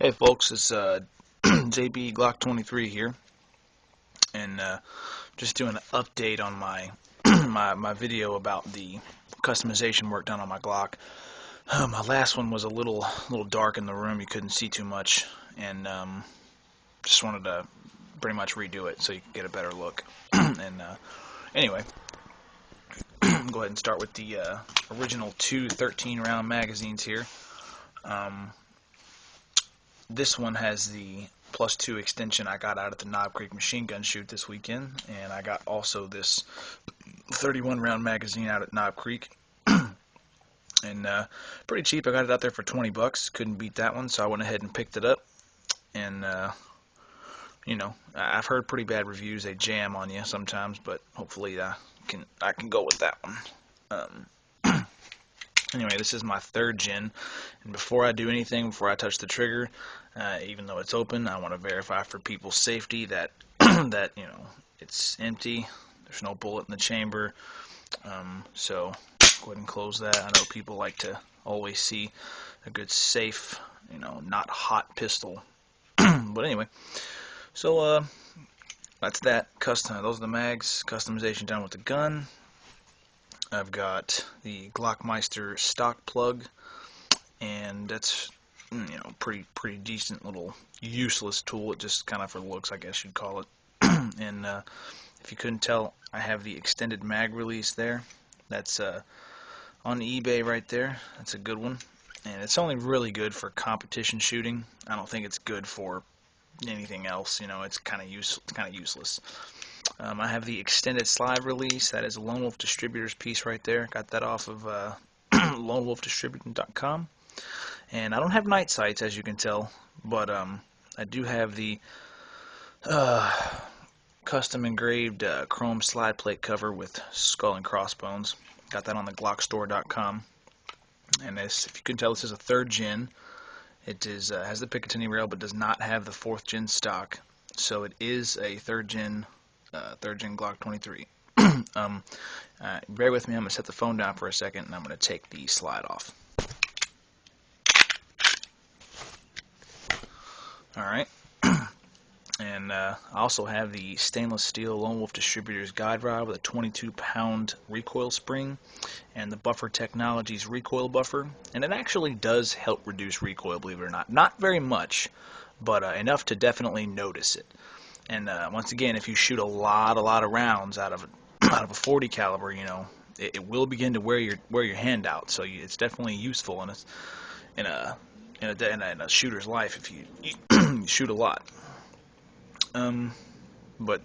Hey folks, it's JB Glock 23 here, and just doing an update on my my video about the customization work done on my Glock. My last one was a little dark in the room; you couldn't see too much, and just wanted to pretty much redo it so you could get a better look. And anyway, go ahead and start with the original two 13-round magazines here. This one has the +2 extension I got out at the Knob Creek machine gun shoot this weekend, and I got also this 31-round magazine out at Knob Creek, and pretty cheap. I got it out there for 20 bucks. Couldn't beat that one, so I went ahead and picked it up. And you know, I've heard pretty bad reviews. They jam on you sometimes, but hopefully I can go with that one. Anyway, this is my third gen, and before I do anything, before I touch the trigger, even though it's open, I want to verify for people's safety that that it's empty. There's no bullet in the chamber. So go ahead and close that. I know people like to always see a good safe, not hot pistol. But anyway, so that's that. Those are the mags. Customization done with the gun. I've got the Glockmeister stock plug, and that's pretty decent little useless tool. It just kind of for looks, I guess you'd call it. And if you couldn't tell, I have the extended mag release there. That's on eBay right there. That's a good one, and it's only really good for competition shooting. I don't think it's good for anything else. It's kind of useless. I have the extended slide release. That is a Lone Wolf Distributors piece right there. Got that off of lonewolfdistributing.com. And I don't have night sights, as you can tell, but I do have the custom engraved chrome slide plate cover with skull and crossbones. Got that on the glockstore.com. And this, if you can tell, this is a third gen. It is has the Picatinny rail, but does not have the fourth gen stock. So it is a third gen Glock 23. Bear with me. I'm gonna set the phone down for a second, and I'm gonna take the slide off. All right. And I also have the stainless steel Lone Wolf Distributors guide rod with a 22-pound recoil spring, and the Buffer Technologies recoil buffer. And it actually does help reduce recoil, believe it or not. Not very much, but enough to definitely notice it. And once again, if you shoot a lot of rounds out of a 40 caliber, it will begin to wear your hand out. So it's definitely useful in a shooter's life if you shoot a lot. But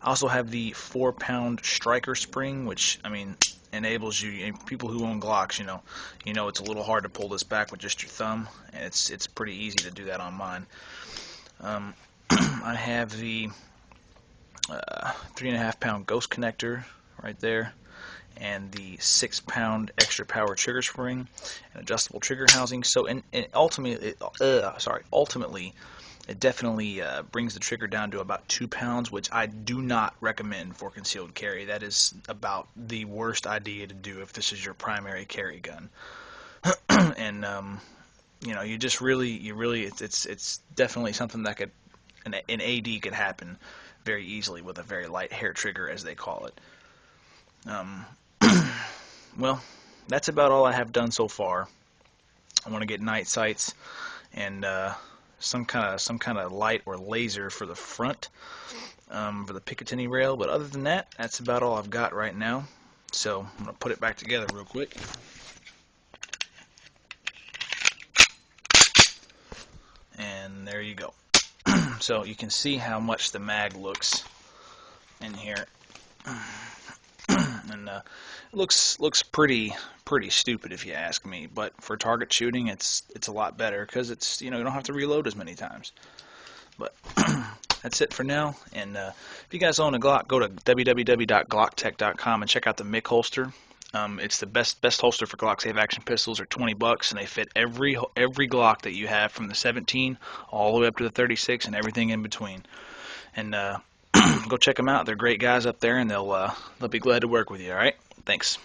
I also have the 4-pound striker spring, which enables you. People who own Glocks, it's a little hard to pull this back with just your thumb, and it's pretty easy to do that on mine. I have the 3.5-pound ghost connector right there, and the 6-pound extra power trigger spring and adjustable trigger housing. So, and ultimately, it definitely brings the trigger down to about 2 pounds, which I do not recommend for concealed carry. That is about the worst idea to do if this is your primary carry gun. And it's definitely something that an AD could happen very easily with a very light hair trigger, as they call it. Well, that's about all I have done so far. I want to get night sights and some kind of light or laser for the front for the Picatinny rail, but other than that, that's about all I've got right now. So I'm gonna put it back together real quick. And there you go. So you can see how much the mag looks in here, and it looks pretty stupid if you ask me. But for target shooting, it's a lot better because it's you don't have to reload as many times. But that's it for now. And if you guys own a Glock, go to www.glocktech.com and check out the MIC holster. It's the best holster for Glock Safe Action pistols. Are 20 bucks, and they fit every Glock that you have, from the 17 all the way up to the 36 and everything in between. And go check them out. They're great guys up there, and they'll be glad to work with you. All right, thanks.